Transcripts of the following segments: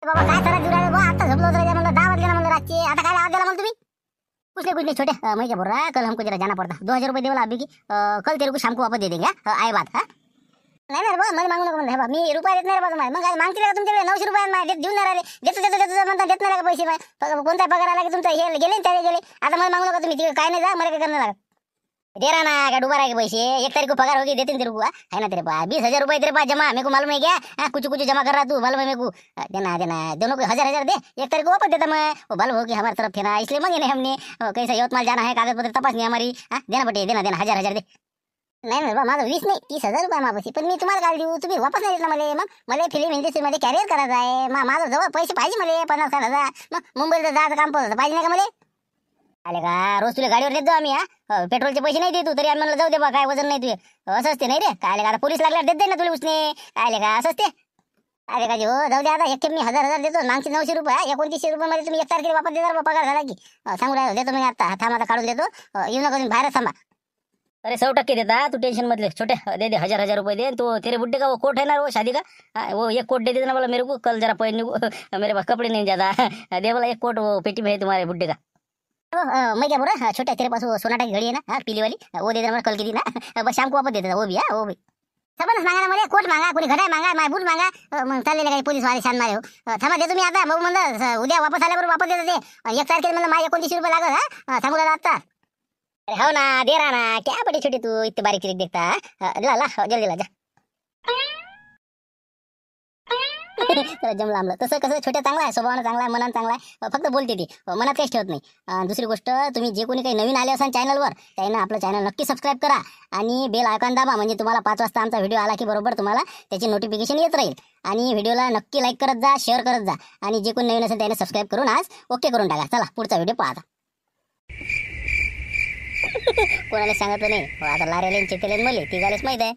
बाबा काय करा जुरा बा आता झोपलो होतो रे म्हणलं 10 वाजले ना म्हणलं रातचे आता काय आवाज दिला म्हणलं तुम्ही कुछ नहीं छोटे मैं क्या बोल रहा है कल हमको जरा जाना पड़ता 2000 रुपये दे वाला अभी की कल तेरे को शाम को वापस दे देंगे आए बात हाँ नाही ना बा मला मागू नको म्हणलं मी रुपया देत नाही रे बा तुम्हाला मग मागतील का तुमच्याकडे 900 रुपये देऊन नाही राहिले देतो म्हणता देत नाही का पैसे कोणता पगार आला की तुमचा हे गेले त्याला गेले आता मला मागू नका तुम्ही काय नाही जा मला काय करणार लागत दे रहा ना क्या डूबा रहा है पैसे 1 तारीख को पगार होगी देते तेरे को है ना तेरे पास 20,000 रुपये तेरे पास जमा मेरे को मालूम है क्या कुछ कुछ जमा कर रहा तू मालूम है मेरे को देना दोनों को 1000 दे 1 तारीख को वापस देता मैं वो मालूम हो कि हमारी तरफ थे ना इसलिए मांगे नहीं हमने कैसा यवतमाल जाना है कागज पत्र तपासनी हमारी देना पड़े देना 1000 दे नाही बा माझं 20 नाही 30,000 रुपये मापाशी पण मी तुम्हाला काय देऊ तुम्ही वापस नाही देत ना मला मग मला फिल्म इंडस्ट्रीमध्ये कॅरियर करायचं आहे माझं जवळ पैसे पाहिजे मला 50,000 मग मुंबईला जायचं काम पाहिजे नाही का मला आले का रोज तुला गाडीवर नेत जाऊ आम्ही पेट्रोलचे पैसे नाही देतो तरी आम्हाला जाऊ दे बा काय वजन नाही तुझे असं असते नाही रे काय का आता पोलीस लागल्यावर देत ना तुला उसने काय का असं असते अरे का हो जाऊ दे आता एक मी 1000 देतो मागचे 900 रुपये 2900 रुपये मध्ये तुम्ही 1 तारखेला वापस देणार पगार झाला की सांगू राहिलो देतो मी आता थांब आता काढून देतो येऊ नका तुम्ही बाहेर थांबा अरे 100% देता तू टेंशन मत ले छोटे दे 1000 रुपये दे तो तेरे बुड्ढे का वो कोट है ना वो शादी का वो एक कोट दे देना बोला मेरे को कल जरा पहनने को मेरे पास कपड़े नहीं ज्यादा दे बोला एक कोट वो पेटी में है तुम्हारे बुड्ढे का मैं क्या बोल रहा छोटा तेरे पास वो सोनाटा की घड़ी है ना पीली वाली वो दे देना कल की दी ना बस शाम को वापस दे देता वो भी वो भी सबनच मागा ना मला कोट मागा कोणी घड्याळ मागा माय बूट मागा मग चाललेले काही पोलीस वाले शान मारे हो थांबा दे तुम्ही आता मग म्हणलं उद्या वापस आल्याबरोबर वापस देतो ते 1 तारखेला म्हणलं माझे 2900 रुपये लागत हा सांगू लागला आता अरे हो ना दे रहा ना क्या बड़ी छोटी तू इतने बारीक चिरीक देखता ला जल्दी ला जा जमला आमला तसं कसं छोट्या चांगला आहे स्वभावानं चांगला आहे मनानं चांगला आहे फक्त बोलते ती मनात काहीच ठेवत नाही दुसरी गोष्ट तुम्ही जे कोणी काही नवीन आले असाल चॅनलवर त्यांना आपलं चॅनल नक्की सबस्क्राईब करा आणि बेल आयकॉन दाबा म्हणजे तुम्हाला 5 वाजता आमचा व्हिडिओ आला की बरोबर तुम्हाला त्याची नोटिफिकेशन येत राहील आणि व्हिडिओला नक्की लाईक करत जा शेअर करत जा आणि जे कोणी नवीन असेल त्याने सबस्क्राईब करून आज ओके करून टाका चला पुढचा व्हिडिओ पाहा कोणाला सांगितलं नाही आता लाऱ्याला चेतेले मले ती झालेच माहित आहे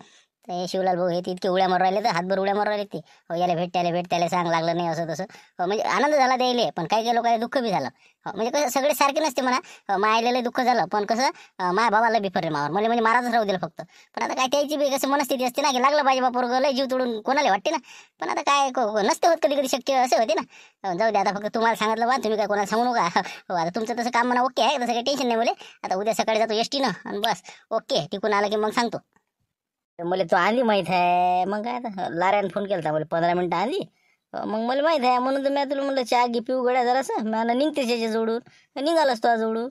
ते शिवलाल भाऊ हे ते इतके उड्या मारू राहिले तर हातभर उड्या मारू राहिले ते याला भेट त्याला सांग लागलं नाही असं तसं म्हणजे आनंद झाला द्यायले पण काही लोकांना दुःख बी झालं म्हणजे कसं सगळे सारखे नसते म्हणा मायला दुःख झालं पण कसं माझ्या भावाला बिफर रे मावर मला म्हणजे माराच राहू दिलं फक्त पण आता काय त्याची बी कसं मनस्थिती असते ना की लागलं पाहिजे बापूर लय जीव तोडून कोणाला वाटते ना पण आता काय नसते होत कधी शक्य असे होते ना जाऊ दे आता फक्त तुम्हाला सांगितलं बा तुम्ही काय कोणाला सांगू नका आता तुमचं तसं काम म्हणा ओके आहे तसं काही टेन्शन नाही मला आता उद्या सकाळी जातो एसटी ना आणि बस ओके तिकून आला की मग सांगतो मला तो आधी माहीत आहे मग काय आता लाऱ्यानं फोन केला मला 15 मिनिटं आधी मग मला माहीत आहे म्हणून तर मी तुला म्हणलं चहा घे पिऊ गड्या जरासं मला निघते त्याच्या जोडून निघालाच तो जोडून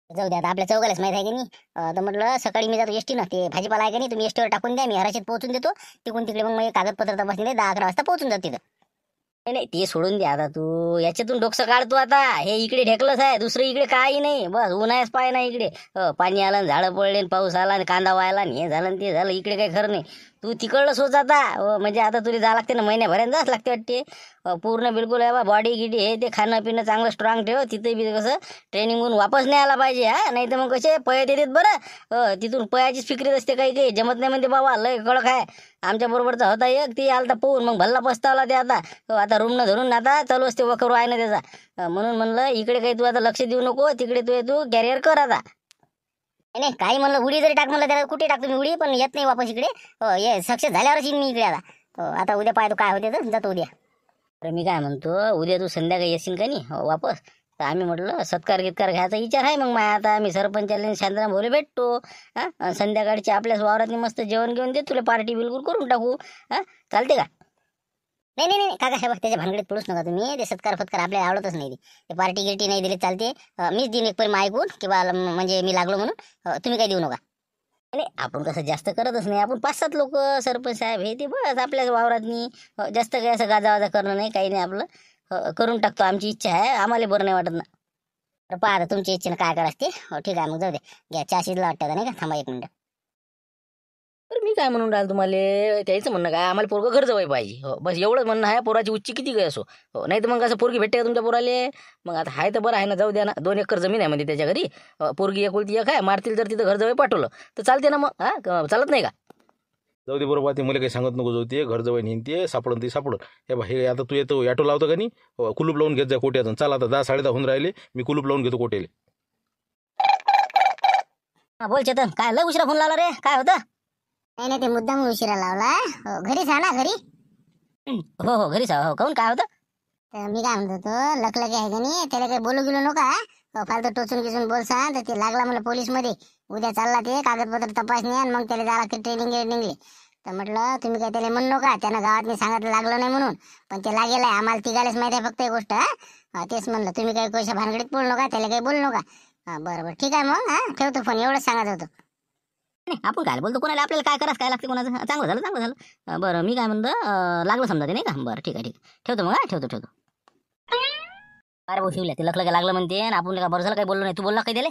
जाऊ द्या आता आपल्या चौघालाच माहीत आहे की नाही तर म्हटलं सकाळी मी जातो एसटी ना ते भाजीपाला आहे की नाही तुम्ही एसटीवर टाकून द्या मी हराशीत पोहोचून देतो तिकडून तिकडे मग कागदपत्र तपासणी 10-11 वाजता पोहोचून जातो तिथं नाही ते सोडून द्या आता तू याच्यातून डोकं काढतो आता हे इकडे ढेकलंच आहे दुसरं इकडे काही नाही बस उन्हाळ्याच पाय ना इकडे पाणी आलं झाडं पडले पाऊस आला कांदा व्हायला हे झालं ते झालं इकडे काही खरं नाही तू तिकडलंच होत आता म्हणजे आता तुला जावं लागते ना महिन्याभरात जावंच लागते वाटते पूर्ण बिलकुल आहे बा बॉडी गिडी हे ते खाणं पिणं चांगलं स्ट्रॉंग ठेव तिथे बी कसं ट्रेनिंग होऊन वापस नाही आला पाहिजे हा नाही तर मग कसे पया देतात बरं तिथून पयाचीच फिक्रीत असते काही जमत नाही म्हणते बाबा लय कडक आहे आमच्या बरोबरचा होता एक ती आलता पोहून मग भल्ला पस्तावला ते आता रूमनं धरून आता चालू असते वखरू आहे ना त्याचा म्हणून म्हणलं इकडे काही तू आता लक्ष देऊ नको तिकडे तू कॅरियर कर आता नाही काही म्हणलं उडी जरी टाक म्हणलं त्याला कुठे टाकतो मी उडी पण येत नाही वापस इकडे हे सक्सेस झाल्यावरच येईन मी इकडे आता उद्या पाहतो काय होते तर जातो उद्या अरे मी काय म्हणतो उद्या तू संध्याकाळी येशील का नाही वापस तर आम्ही म्हटलं सत्कार घ्यायचा विचार आहे मग आता आम्ही सरपंचाला शांताराम भाऊला भेटतो हां संध्याकाळची आपल्याच वावरातनी मस्त जेवण घेऊन दे तुला पार्टी बिलकुल करून टाकू हां चालते का नाही काका साहेब त्याच्या भानगडीत पडूच नका तुम्ही ते सत्कार फत्कार आपल्याला आवडतच नाही ते पार्टी गिर्टी नाही दिली चालते मीच देईन एक पण ऐकून किंवा म्हणजे मी लागलो म्हणून तुम्ही काही देऊ नका नाही आपण कसं जास्त करतच नाही आपण 5-7 लोक सरपंच साहेब हे ते बस आपल्याच वावरातनी जास्त काही असं गाजावाजा करणं नाही काही नाही आपलं करून टाकतो आमची इच्छा आहे आम्हाला बरं नाही वाटत ना तर पहा आता तुमच्या इच्छेनं काय करायचं ते ठीक आहे मग जाऊ दे घ्या चहा शिजला वाटतं नाही का थांबा 1 मिनिट तर मी काय म्हणून राहिलो तुम्हाला त्याचं म्हणणं काय आम्हाला पोरगं घर जवळ पाहिजे बस एवढंच म्हणणं आहे पोराची उच्ची किती काय असो नाही तर मग असं पोरगी भेटते का तुमच्या पोराले मग आता आहे तर बरं आहे ना जाऊ द्या ना 2 एकर जमीन आहे म्हणजे त्याच्या घरी पोरगी एकुलती एक आहे मारतील जर तिथं घर जवळ पाठवलं तर चालते ना मग हां चालत नाही का जाऊ दे बरोबर ते मला काही सांगत नको जाऊ ते घर जवळ नेईन ते सापडून ते सापडून हे आता तू येतो ॲटो लावतो का नाही कुलूप लावून घेत जा कोट्यातून चला आता 10-10:30 होऊन राहिले मी कुलूप लावून घेतो कोट्याले बोल चेतन काय लय उशिरा फोन लावला रे काय होतं नाही ते मुद्दाम उशिरा लावला घरीच आहे ना घरी हो घरीच हो काहून काय होतं तर मी काय म्हणत होतो, लकलकी आहे का नाही, त्याला काही बोलू गेलो नका. फालतू टोचून गिचून बोल सांग. तर ते लागला मला पोलीस मध्ये, उद्या चालला ते कागदपत्र तपासणी आणि मग त्याला जायला लागते ट्रेनिंग. तर म्हटलं तुम्ही काय त्याला म्हणू नका, त्यानं गावात सांगितलं लागलं नाही म्हणून. पण ते लागेल आहे, आम्हाला तिघालेच माहिती आहे फक्त ही गोष्ट. तेच म्हणलं तुम्ही काही कोशा भानगडीत बोलू नका, त्याला काही बोलू नका. बरं ठीक आहे मग. ठेवतो फोन, एवढंच सांगत होतो. नाही आपण काय बोलतो, कोणाला आपल्याला काय करायचं काय लागते कोणाचं. चांगलं झालं. बरं मी काय म्हणतो, लागलं समजा ते नाही का. बरं ठीक आहे ठेवतो मग. ठेवतो. अरे भाऊ शिवल्या ते लखलं लागलं म्हणते आणि आपण का बरं झालं काही बोललो नाही. तू बोलला काही दिले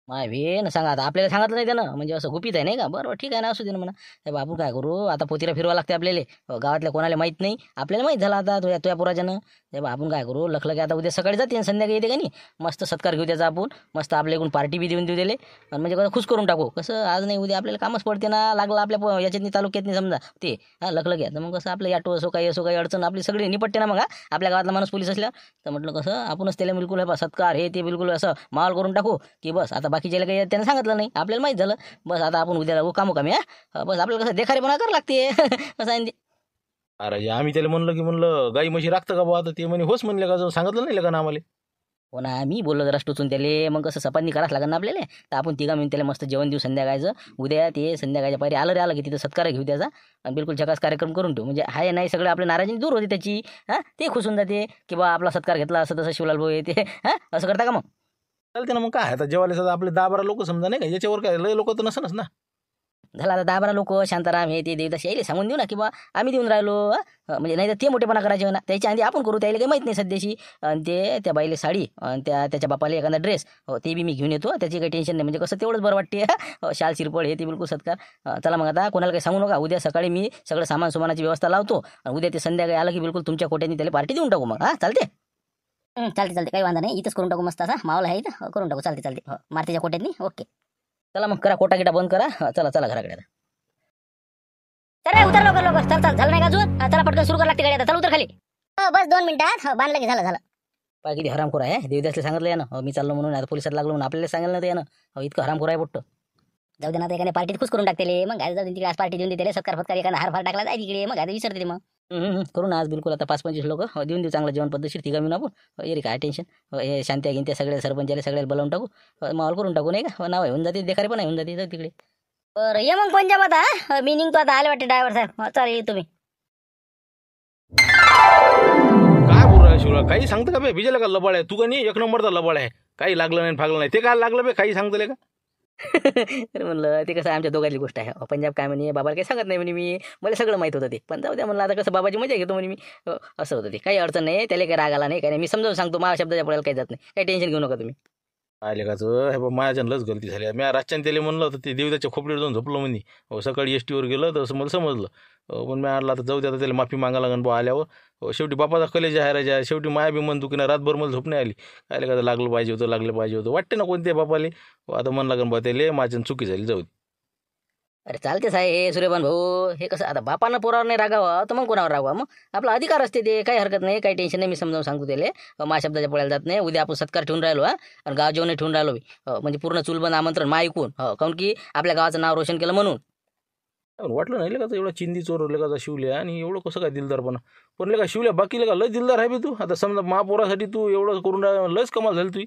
माय ना सांगा. आता आपल्याला सांगितलं नाही त्यानं, म्हणजे असं गुपित आहे नाही का. बरोबर ठीक आहे ना, असू दे ना म्हणा. हे आपण काय करू आता, पोतीला फिरवा लागते आपल्याला. गावातल्या कोणाला माहीत नाही, आपल्याला माहीत झाला आता तुझ्या पोराच्यानं. हे आपण काय करू, लखलं की आता उद्या सकाळी जाते संध्याकाळी येते का नाही. मस्त सत्कार घेऊ त्याचा आपण, मस्त आपल्याकडून पार्टी बी देऊन देऊ दिले. आणि म्हणजे कसं खुश करून टाकू. कसं आज नाही उद्या आपल्याला कामच पडते ना. लागलं आपल्या याच्यातनी तालुक्यातनी समजा ते लखलं घ्या. तर मग कसं आपलं याटो असो काही अडचण आपली सगळी निपटते ना. मग आपल्या गावातला माणूस पोलीस असल्या तर म्हटलं कसं आपणच त्याला बिलकुल सत्कार हे ते बिलकुल असं माल करून टाकू की बस. आता बाकीच्या काही त्यानं सांगितलं नाही, आपल्याला माहीत झालं. बस आता आपण उद्या लागू कामोकामी. बस आपल्याला कसं देखारेपणा करावं लागते. कसं आहे ते. अरे आम्ही त्याला म्हणलं गाई म्हशी राखतं का बा. आता ते म्हणे होच म्हणले का, सांगितलं नाही का ना आम्हाला. हो ना, मी बोललो जरा टोचून त्याले. मग कसं सपाटणी करावंच लागेल ना आपल्याला. तर आपण तिघा मिळून त्याला मस्त जेवण देऊ संध्याकाळचं. उद्या ते संध्याकाळच्या पारी आलं की तिथं सत्कार घेऊ त्याचा आणि बिलकुल झकास कार्यक्रम करून ठेवू. म्हणजे हाय नाही सगळं आपल्या नाराजी दूर होते त्याची. ते खुश होऊन जाते की बा आपला सत्कार घेतला असं तसं शिवलाल भाऊ येते. असं करता का मग. चालते ना मग. काय आता जेवायला सुद्धा आपले 10-12 लोक समजा नाही का, याच्यावर काय लय लोक तर नसनच ना. झाला आता 10-12 लोक शांताराम हे ते देवदास यायला सांगून देऊ ना की बा आम्ही देऊन राहिलो. म्हणजे नाही तर ते मोठेपणा करायचे ना. त्याच्या आधी आपण करू, त्याला काही माहीत नाही सध्याशी. आणि ते त्या बाईले साडी आणि त्याच्या बापाला एखादा ड्रेस ते बी मी घेऊन येतो. त्याची काही टेन्शन नाही. म्हणजे कसं तेवढंच बरं वाटते. शाल शिरपड हे ते बिलकुल सत्कार. चला मग आता कोणाला काही सांगू नका. उद्या सकाळी मी सगळं सामानाची व्यवस्था लावतो आणि उद्या ते संध्याकाळी आलं की बिलकुल तुमच्या कोट्याने त्याला पार्टी देऊन टाकू मग. चालते चालते काही वांधा नाही. इथंच करून टाकू मस्त असा मावला आहे इथं करून टाकू. चालते मारुतीच्या कोट्यातनी. ओके चला मग करा कोटा गिटा बंद करा. चला घराकडे आता. चला उतर लवकर. चल झालं नाही का अजून. चला पटकन सुरू करा लागते गाडी आता. चल उतर खाली. बस 2 मिनिटात बांधलं की झालं. पा किती हरामखोर आहे. देवदासला सांगितलं यानं मी चाललो म्हणून. आता पोलिसात लागलो म्हणून आपल्याला सांगितलं नव्हतं यानं. इतकं हरामखोर आहे पोट्ट. जाऊ दे ना, एखाद्या पार्टीत खुश करून टाकते. मग जाऊ दे तिकडे आज पार्टी देऊन देते. सत्कार फत्कार एखादा हार फार टाकला जाय तिकडे. मग आता विसरते मग. करू ना आज बिलकुल. आता 5-25 लोक देऊन देऊ चांगलं जेवण पद्धतशीर तिघा मिळून आपण. ये रे काय टेन्शन. हे शांत्या घेऊन त्या सगळ्या सरपंचाला सगळ्याला बोलावून टाकू. माहोल करून टाकू नाही का. नाव होऊन जाते देखारे पण होऊन जाते तिकडे. बरं ये मग पंजाब आता. मी निघतो आता. आले वाटते ड्रायव्हर साहेब. चालेल तुम्ही. काय बोल राहिला शिवला, काही सांगतं का बे. भिजेला का लबाड आहे तू का नाही. 1 नंबरचा लबाड आहे. काही लागलं नाही फागलं नाही. ते काय लागलं बे, काही सांगतले का. अरे म्हणलं ते कसं आमच्या दोघांची गोष्ट आहे. पंजाब काय म्हणे बाबाला काही सांगत नाही म्हणे मी. मला सगळं माहीत होतं ते. पण जाऊ द्या म्हणलं आता कसं बाबाची मजा घेतो म्हणे मी. असं होतं ते. काही अडचण नाही. त्याला काही राग आला नाही काही नाही. मी समजावून सांगतो. माझ्या शब्दाच्या पुढे काही जात नाही. काही टेन्शन घेऊ नका तुम्ही. आले काचं हे बा माझ्यानं लस गलती झाली. मी रातच्यानं त्याला म्हणलं होतं ते देवदाच्या खोपडीवर जाऊन झोपलो म्हणे. सकाळी STवर गेलं तर मला समजलं. पण मी आणला तर जाऊ द्या त्याला माफी मागा लागन बा आल्यावर. शेवटी बापाचा कलेजा आहे राजा. शेवटी माया बी मन दुखीनं रातभर मला झोप नाही आली. आले का लागलं पाहिजे होतं वाटते ना कोणत्या बापाले. आता मन लागन बा त्याला माझ्यानं चुकी झाली. जाऊ दे. अरे चालते साहेब हे सूर्यपान भाऊ. हे कसं आता बापानं पोरावर नाही रागावं तर मग कोणावर रागावं. मग आपला अधिकार असते ते. काही हरकत नाही. काही टेन्शन नाही. मी समजावून सांगतो त्याला. माझ्या शब्दाच्या पोळ्याला जात नाही. उद्या आपण सत्कार ठेवून राहिलो. आणि गाव जेवण ठेवून राहिलो मी. म्हणजे पूर्ण चुलबंद आमंत्रण मा ऐकून. काऊन की आपल्या गावाचं नाव रोशन केलं म्हणून. वाटलं नाही का एवढा चिंदी चोर का शिवल्या आणि एवढं कसं काय दिलदारपणा. पण का शिवल्या बाकी का लय दिलदार आहे बे तू. आता समजा महापोरासाठी तू एवढं करून लयच कमाल झाली तुझी.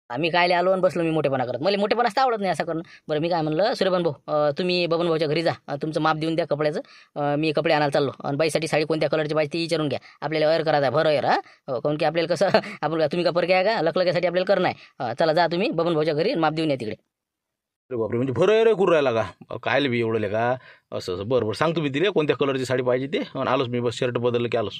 आम्ही काय आलो आणि बसलो मी मोठेपणा करत. मला मोठेपणाच आवडत नाही असं करणं. बरं मी काय म्हणलं सूर्यपान भाऊ तुम्ही बबन भाऊच्या घरी जा. तुमचं माप देऊन द्या कपड्याचं. मी कपडे आणायला चाललो. आणि बाईसाठी साडी कोणत्या कलरची पाहिजे ती विचारून घ्या. आपल्याला अयर करायचा भर अयर. काऊन की आपल्याला कसं आपण तुम्ही का परके आहे का लकलक्यासाठी आपल्याला करणं आहे. चला जा तुम्ही बबन भाऊच्या घरी माप देऊन या तिकडे. अरे बापरे, म्हणजे भर रे करू राहिला का. कायले बी एवढं का असं. बरं सांगतो मी तिला कोणत्या कलरची साडी पाहिजे ते. आणि आलोच मी. बस शर्ट बदललं की आलोच.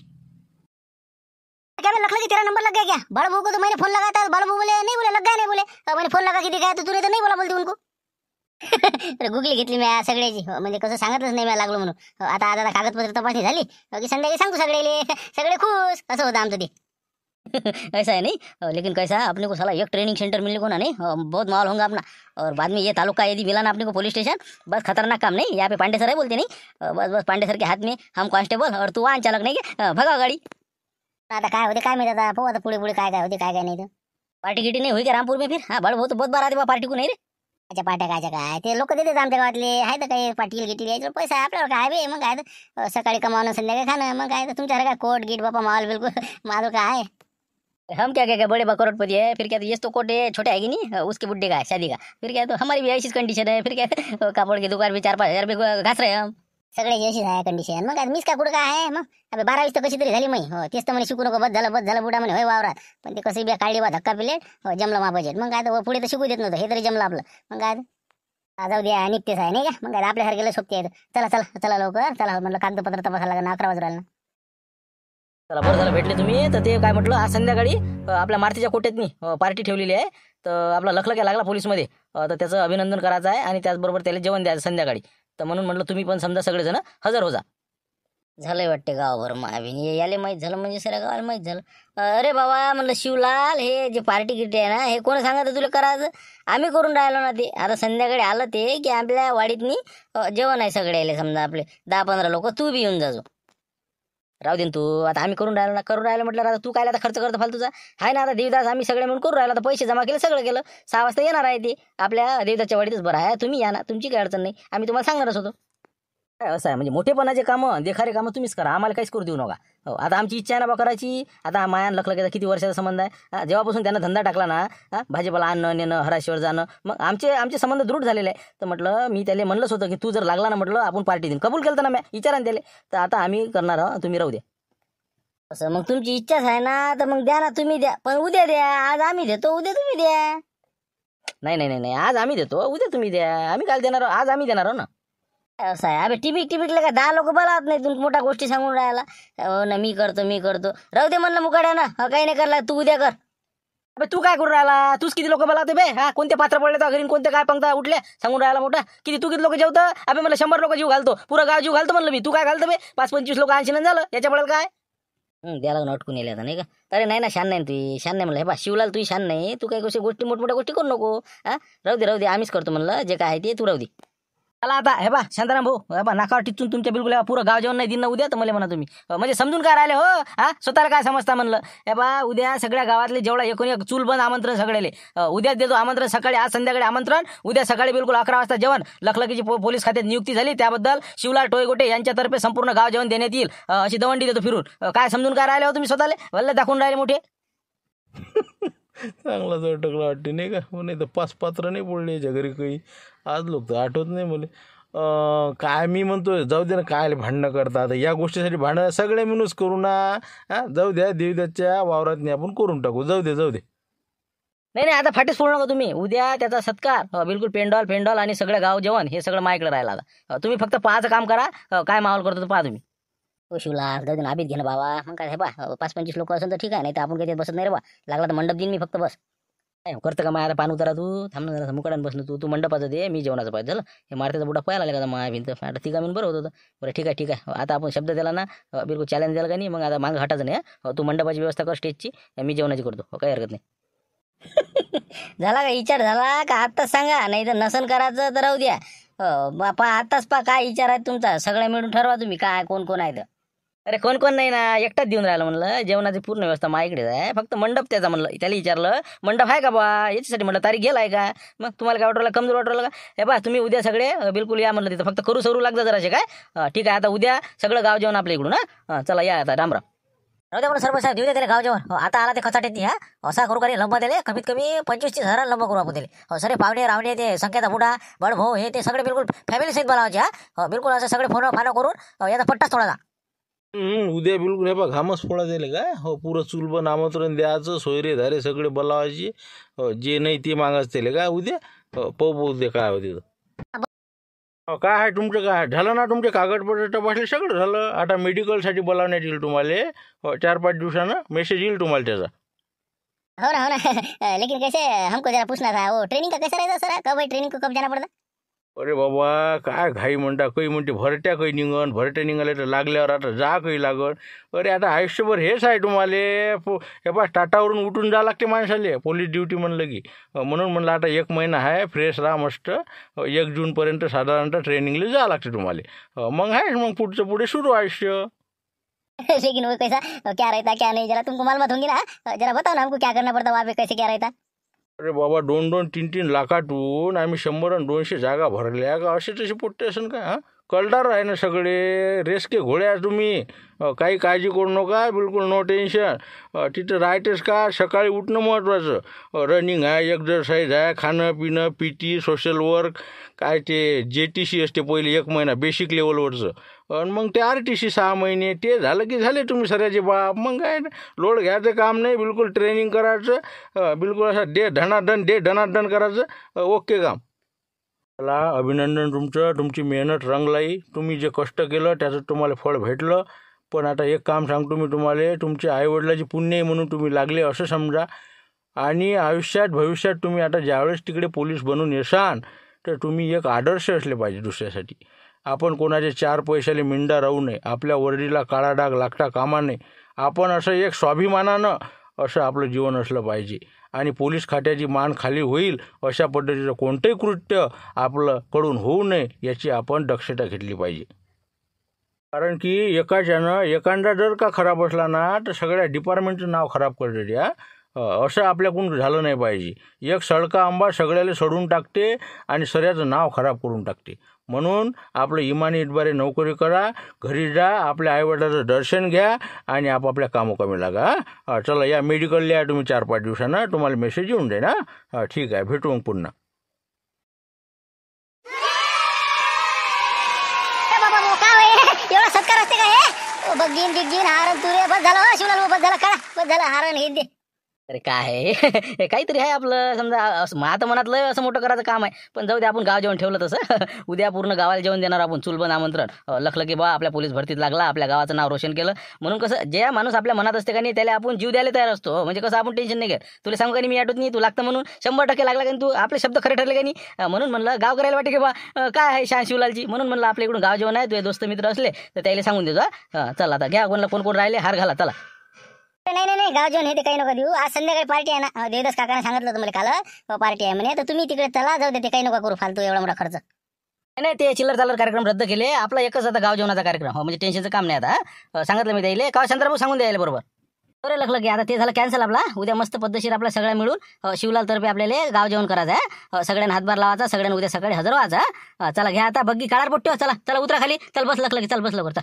क्या मैं लखला की तेरा नंबर लग गया क्या. बड़े बहू को तो मैंने फोन लगाया था. बड़े बहू बोले नहीं, बोले लग गया नहीं बोले. मैंने फोन लगा के दिखाया तो तूने तो नहीं बोला बोलते उनको. अरे गुगली घेतली मी सगळ्याची. म्हणजे कसं सांगितलंच नाही मी लागलो म्हणून. आता कागदपत्र तपासणी झाली की संध्याकाळी सांगतो सगळे खुश. असं होतं आमचं ते. ऐसा है नहीं. लेकिन कैसा है अपने को साला एक ट्रेनिंग सेंटर मिलने को ना नहीं. बहुत माहौल होगा अपना. और बाद में ये तालुका यदि मिला ना अपने को पुलिस स्टेशन बस खतरनाक काम नहीं. यहाँ पे पांडे सर है बोलते नहीं. बस पांडे सर के हाथ में हम कांस्टेबल और तू वाहन चालक नहीं के भगा गाड़ी. आता काय होते काय माहिती. आता पाहू आता पुढे काय होते काय नाही. तर पार्टी गिटी नहीं हुई क्या रामपुर में फिर. बड़ बहुत बहुत बार आते बा पार्टी को नहीं रे. अच्छा पाट्या काय ते लोक देतात आमच्या गावातले. आहे तर काही पाटील गिटील यायचं पैसा आहे आपल्याला काय बे. मग काय तर सकाळी कमावणं संध्याकाळी खाणं. मग काय तर तुमच्यासारखा कोट गीट बापा माल बिलकुल माझं काय आहे. हम क्या बड़े करोड़पति है, फिर क्या, ये तो कोटे छोटे है कि नहीं, उसके बुड्ढे का है शादी का, फिर क्या, तो हमारी भी ऐसी कंडीशन है, फिर क्या कापड़ की दुकान भी 4-5 हजार रुपये घास रहे हम सगळे अशीच आहे कंडिशन. मग आता मीच का कुठं काय आहे, मग अबे 12-20 तर कशी तरी झाली मग. हो तेच तर म्हणे शिकू नको, बस झालं बुडा म्हणे होय वावरात. पण ते कसं बी काढली बा धक्का पिले, हो जमलं मा बजेट. मग काय तर पुढे तर शिकू देत नव्हतं, हे तरी जमलं आपलं. मग काय जाऊ द्या, निघतेच आहे नाही का. मग काय आपल्यासारखेला सोबती आहेत. चला चला चला लवकर चला, म्हटलं कागदपत्र तपासायला लागेल, 11 वाजून राहिलं. चला बरं झालं भेटले तुम्ही. तर ते काय म्हटलं, आज संध्याकाळी आपल्या मारुतीच्या कोट्यातनी पार्टी ठेवलेली आहे. तर आपला लखलक्या लागला पोलीसमध्ये, तर त्याचं अभिनंदन करायचं आहे आणि त्याचबरोबर त्याला जेवण द्यायचं संध्याकाळी. तर म्हणून म्हटलं तुम्ही पण समजा सगळेजण हजर हो जा. झालंय वाटते गावभर मावीन, याले माहीत झालं म्हणजे सगळ्या गावाला माहीत झालं. अरे बाबा म्हणलं शिवलाल, हे जे पार्टी गिटी आहे ना, हे कोण सांगत तुला करायचं, आम्ही करून राहिलो ना ते. आता संध्याकाळी आलं ते की आपल्या वाडीतनी जेवण आहे सगळे, समजा आपले 10-15 लोक, तू बी येऊन जाजो. राहू दे तू, आता आम्ही करून राहिलो म्हटलं, आता तू काय आता खर्च करतो फालतूचा आहे ना. आता देवदास आम्ही सगळे म्हणून करून राहिलो, आता पैसे जमा केले, सगळं केलं. 6 वाजता येणार आहे ते आपल्या देवदासच्या वाडीतच. बरं आहे तुम्ही या ना, तुमची काही अडचण नाही, आम्ही तुम्हाला सांगणारच होतो. काय असं आहे म्हणजे मोठेपणाचे कामं देखारे कामं तुम्हीच करा, आम्हाला काहीच करू देऊ नका. हो आता आमची इच्छा आहे ना बा करायची. आता मायान लखलक्याचा किती वर्षाचा संबंध आहे, जेव्हापासून त्यानं धंदा टाकला ना, भाजीपाला आणणं नेणं हराशीवर जाणं, मग आमचे संबंध दृढ झालेले आहे. तर म्हटलं मी त्याला म्हणलंच होतं की तू जर लागला ना म्हटलं आपण पार्टी देईन, कबूल केलं ना मी विचारा त्याला. तर आता आम्ही करणार आहोत, तुम्ही राहू द्या. असं मग तुमची इच्छाच आहे ना, तर मग द्या ना, तुम्ही द्या, पण उद्या द्या. आज आम्ही देतो, उद्या तुम्ही द्या. नाही, आज आम्ही देतो, उद्या तुम्ही द्या. आम्ही काय देणार आहोत, आज आम्ही देणार आहोत ना. असं आहे, अबे टिपिकले का 10 लोक बोलावत नाही, तुम्ही मोठ्या गोष्टी सांगून राहिला. हो ना, मी करतो. राहू दे म्हणलं मुकाड्या ना, काही नाही करला, तू उद्या कर. अबे तू काय करून राहिला, तूच किती लोक बोलावते बे. कोणते पात्र पडले तर घरी, कोणते काय पंक्ता उठले सांगून राहिला मोठा. तू किती लोक जेवतं. अबे मला 100 लोक जीव घालतो, पुरं गाव जीव घालतो म्हणलं मी. तू काय घालतो बे, 5-25 लोक आणशील झालं, याच्या पडेल काय. द्याला अटकून येईल आता नाही का. अरे नाही ना, शान नाही तू, शान नाही म्हणलं. हे बा शिवलाल, तू शान नाही, तू काही कशी मोठमोठ्या गोष्टी करू नको. राहू दे आम्हीच करतो म्हणलं, जे काय आहे ते तू राहू दे. चला आता हे बा शांताराम भाऊ, हे बा नाकावर टिचून तुमच्या बिलकुल पुरं गाव जेवण नाही दिन ना उद्या. तर मला म्हणा तुम्ही म्हणजे समजून काय राहिले हो. स्वतःला काय समजता म्हणलं. हे बा उद्या सगळ्या गावातले जेवढा एकूण एक चूलबंद आमंत्रण सगळेले, उद्याच देतो आमंत्रण. सकाळी आज संध्याकाळी आमंत्रण, उद्या सकाळी बिलकुल 11 वाजता जेवण. लखलकीची पोलीस खात्यात नियुक्ती झाली, त्याबद्दल शिवलाल टोयगोटे यांच्यातर्फे संपूर्ण गाव जेवण देण्यात येईल. अशी दवंडी देतो फिरून. काय समजून काय राहिले हो तुम्ही स्वतःला, वल्ले दाखवून राहिले मोठे. चांगला टकला वाटते नाही का. हो नाही तर 5 पात्र नाही पडले याच्या घरी काही. आज लोक तर आठवत नाही मला. काय मी म्हणतो, जाऊ दे ना, काय भांडणं करतात या गोष्टीसाठी. भांडणं सगळे मिळूनच करू ना. जाऊ द्या, देवदासच्या वावरात आपण करून टाकू. जाऊ दे. नाही आता फाटीच फोडू नका तुम्ही. उद्या त्याचा सत्कार बिलकुल पेंडॉल आणि सगळं गाव जेवण हे सगळं माझ्याकडे राहिला. आता तुम्ही फक्त पाहायचं काम करा, काय माहोल करतो तर पहा तुम्ही. हो शिवलाल, जाऊ दे ना, आबीत घे ना बाबा. मग काय, हे बा 5-25 लोक असेल तर ठीक आहे, नाही तर आपण काही बसत नाही रे बा. लागला तर मंडप देईन मी, फक्त बस. करतं का माया पान उतारा तू. थांब ना जरा, मुकाड्यानं बसणं तू मंडपाचं दे, मी जेवणाचं पाहिजे झालं. हे मारतीचा बुडा पळायला लागला माया भिंत. आता तिघा मी बरं होतं. बरं ठीक आहे. आता आपण शब्द दिला ना, बिलकुल चॅलेंज द्याल का नाही. मग आता मागं हटायचं नाही. तू मंडपाची व्यवस्था कर, स्टेजची, मी जेवणाची करतो. काही हरकत नाही. झाला का विचार, झाला का आत्ताच सांगा, नाही तर नसन करायचं तर राहू द्या. आत्ताच काय विचार आहे तुमचा, सगळे मिळून ठरवा तुम्ही काय कोण आहे तर. अरे कोण नाही ना, एकटाच देऊन राहिलं म्हणलं. जेवणाची पूर्ण व्यवस्था माझ्याकडेच आहे, फक्त मंडप त्याचा म्हणलं. त्याला विचारलं मंडप आहे का बा, याच्यासाठी म्हणलं तारीख गेलाय का. मग तुम्हाला काय वाटवलं, कमजोर वाटवलं का. हे बा तुम्ही उद्या सगळे बिलकुल या म्हणलं. तिथं फक्त करू लागतं जराशे काय. ठीक आहे, आता उद्या सगळं गाव जेवण आपल्या इकडून. चला या आता, रामराम. राहू द्या सर्व साहेब, देऊ द्या त्याला गाव जेवण. आता आला ते खचाट येते. असा करू का लंब दिले, कमीत कमी 25-30 हजार लंब करू आपण दिले. सरे पावणे रावणे ते संकेता बुडा बड भाऊ हे ते सगळे बिलकुल फॅमिली सहित बोलावायचे. बिलकुल असं सगळे फोन करून याचा पट्टाच थोडा. उद्या बिलकुल हे बघ घामच फोडा दिले काय. हो पुरं चुलबन आमंत्रण द्यायचं, सोयरे धारे सगळे बोलावायचे. जे नाही ते मागायचं त्याला काय. उद्या पाहू उद्या काय होते. काय आहे तुमचं, काय झालं ना तुमचे कागदपत्र तपासले, सगळं झालं. आता मेडिकलसाठी बोलावण्यात येईल तुम्हाला. 4-5 दिवसानं मेसेज येईल तुम्हाला त्याचा. हो ना लेकिन कैसे हमको जरा पूछना था, वो ट्रेनिंग का कैसा रहता सर, कब ट्रेनिंग को कब जाना पड़ता. अरे बाबा काय घाई म्हणता, काही म्हणते भरट्या काही निघण, भरट्या निघाले तर लागल्यावर आता जा काही लागण. अरे आता आयुष्यभर हेच आहे तुम्हाला. हे बा टाटावरून उठून जा लागते माणसाले, पोलीस ड्युटी म्हणलं की. म्हणून म्हणलं आता 1 महिना आहे, फ्रेश राहा मस्त. 1 जूनपर्यंत साधारणतः ट्रेनिंगला जा लागते तुम्हाला. मग आहे मग पुढे सुरू आयुष्य. लेकिन वो कैसा क्या रहता क्या नहीं, जरा तुमको मालूम होंगी ना, जरा बताओ ना हमको क्या करना पड़ता वहाँ पे, कैसे क्या रहता. अरे बाबा 2-2, 3-3 लाखातून आम्ही 100 आणि 200 जागा भरल्या का, असे तसे पोट्टे असेल का. कलदार आहे ना सगळे, रेसके घोडे आहे तुम्ही. काही काळजी करू नका, बिलकुल नो टेन्शन. तिथं राहतेच का, सकाळी उठणं महत्त्वाचं. रनिंग आहे, एक्झरसाईज आहे, खाणं पिणं, PT, सोशल वर्क, काय ते JTC असते पहिले 1 महिना बेसिक लेवलवरचं, आणि मग ते RTC 6 महिने. ते झालं की झाले तुम्ही सराचे बाप. मग काय लोड घ्यायचं काम नाही, बिलकुल ट्रेनिंग करायचं, बिलकुल असं डे धनादन करायचं, ओके काम. चला, अभिनंदन तुमचं, तुमची मेहनत रंगलाई. तुम्ही जे कष्ट केलं त्याचं तुम्हाला फळ भेटलं. पण आता एक काम सांगतो मी तुम्हाला, तुमच्या आईवडिलाची पुण्य आहे म्हणून तुम्ही लागले असं समजा. आणि भविष्यात तुम्ही आता ज्यावेळेस तिकडे पोलीस बनून येसान तर तुम्ही एक आदर्श असले पाहिजे दुसऱ्यासाठी. आपण कोणाचे 4 पैशाले मिंडा राहू नये, आपल्या वरडीला काळा डाग लागता कामा नये. आपण असं एक स्वाभिमानानं असं आपलं जीवन असलं पाहिजे. आणि पोलीस खात्याची मान खाली होईल अशा पद्धतीचं कोणतंही कृत्य आपलं कडून होऊ नये याची आपण दक्षता घेतली पाहिजे. कारण की एखादा जर का खराब असला ना तर सगळ्या डिपार्टमेंटचं नाव खराब करते या. असं आपल्याकडून झालं नाही पाहिजे. एक सडका आंबा सगळ्याला सोडून टाकते आणि सगळ्याचं नाव खराब करून टाकते. म्हणून आपलं इमानी इतबारे नोकरी करा, घरी जा, आपल्या आईवडिलाचं दर्शन घ्या आणि आपापल्या कामोकामी लागा. चला, या मेडिकलला या तुम्ही 4-5 दिवसानं, तुम्हाला मेसेज येऊन दे ना. ठीक आहे, भेटू मग पुन्हा. एवढा सत्कार असते का हे? बघीन बिगीन हारण तुरे बस झालं. शिवलाल बस झालं, काढा बस झालं, हारण हे दे. अरे काय आहे हे काहीतरी आहे आपलं समजा. आता मनात लय असं मोठं करायचं काम आहे, पण जाऊ दे, आपण गाव जेवण ठेवलं तसं. उद्या पूर्ण गावाला जेवण देणार आपण, चुलबंद आमंत्रण. लखलं की बा आपल्या पोलीस भरतीत लागला, आपल्या गावाचं नाव रोशन केलं. म्हणून कसं, जे माणूस आपल्या मनात असते का नाही त्याला आपण जीव द्यायला तयार असतो. म्हणजे कसं आपण टेन्शन नाही घेत. तुला सांगू का नाही, मी आठवत नाही तू लागतं म्हणून 100% लागला का तू, आपले शब्द खरे ठरले का नाही. म्हणून म्हणलं गाव करायला वाटे की बा काय आहे शान शिवलालची. म्हणून म्हणलं आपल्या इकडून गाव जेवण आहे, तुझे दोस्त मित्र असले तर त्याला सांगून देतो. चला आता घ्या, कोणाला कोण राहिले हार घाला. चला. नाही, गाव जेवण हे ते काही नका देऊ. आज संध्याकाळी पार्टी आहे ना, देवदास काकाने सांगितलं होतं मला काल पार्टी आहे म्हणे. तर तुम्ही तिकडे चला, जाऊ दे, ते काही नका करू फालतू एवढा मोठा खर्च. नाही, ते चिल्लर चालर कार्यक्रम रद्द केले. आपला एकच आता गाव जेवणाचा कार्यक्रम. म्हणजे टेन्शनचं काम नाही आता. सांगितलं मी द्यायला का चंद्रभाऊ सांगून द्यायला बरोबर. बरं लखलं की आता ते झालं कॅन्सल आपला. उद्या मस्त पद्धतशीर आपला सगळ्या मिळून शिवलाल तर्फे आपल्याला गाव जेवण करायचं आहे. सगळ्यांना हातभार लावायचा, सगळ्यांना उद्या सकाळी हजर व्हायचा. चला घ्या आता बग्गी काळार पोट्यो. चला उतरा खाली. चल बस लखलं की, चल बस लवकर चल.